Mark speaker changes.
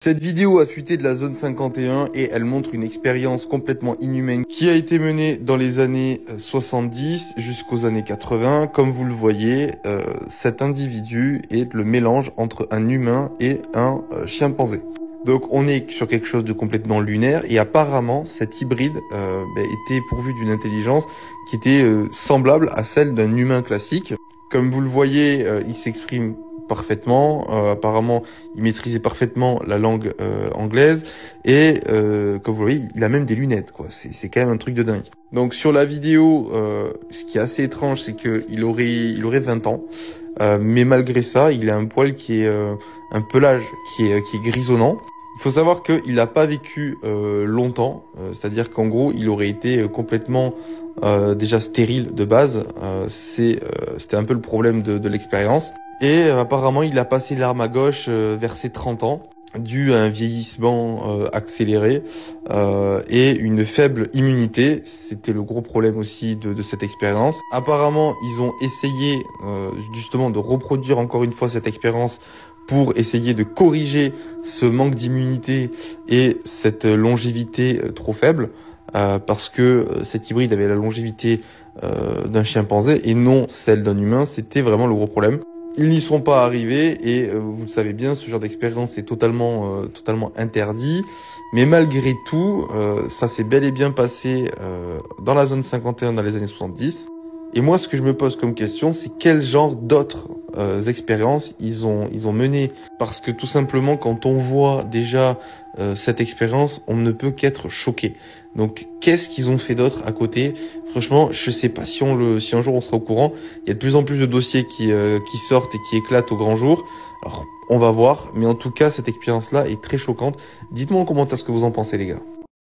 Speaker 1: Cette vidéo a fuité de la zone 51 et elle montre une expérience complètement inhumaine qui a été menée dans les années 70 jusqu'aux années 80. Comme vous le voyez, cet individu est le mélange entre un humain et un chimpanzé. Donc on est sur quelque chose de complètement lunaire et apparemment cet hybride était pourvu d'une intelligence qui était semblable à celle d'un humain classique. Comme vous le voyez, il s'exprime parfaitement, apparemment il maîtrisait parfaitement la langue anglaise et comme vous le voyez, il a même des lunettes quoi. C'est quand même un truc de dingue. Donc sur la vidéo, ce qui est assez étrange, c'est que il aurait 20 ans. Mais malgré ça, il a un poil qui est un pelage qui est grisonnant. Il faut savoir qu'il n'a pas vécu longtemps, c'est-à-dire qu'en gros, il aurait été complètement déjà stérile de base. C'était un peu le problème de l'expérience. Et apparemment, il a passé l'arme à gauche vers ses 30 ans, dû à un vieillissement accéléré et une faible immunité. C'était le gros problème aussi de cette expérience. Apparemment, ils ont essayé justement de reproduire encore une fois cette expérience pour essayer de corriger ce manque d'immunité et cette longévité trop faible, parce que cet hybride avait la longévité d'un chimpanzé et non celle d'un humain. C'était vraiment le gros problème. Ils n'y sont pas arrivés et vous le savez bien, ce genre d'expérience est totalement interdit. Mais malgré tout, ça s'est bel et bien passé dans la zone 51 dans les années 70. Et moi, ce que je me pose comme question, c'est quel genre d'autres expériences ils ont mené. Parce que tout simplement, quand on voit déjà cette expérience, on ne peut qu'être choqué. Donc, qu'est-ce qu'ils ont fait d'autre à côté? Franchement, je sais pas si un jour on sera au courant. Il y a de plus en plus de dossiers qui sortent et qui éclatent au grand jour. Alors, on va voir. Mais en tout cas, cette expérience-là est très choquante. Dites-moi en commentaire ce que vous en pensez, les gars.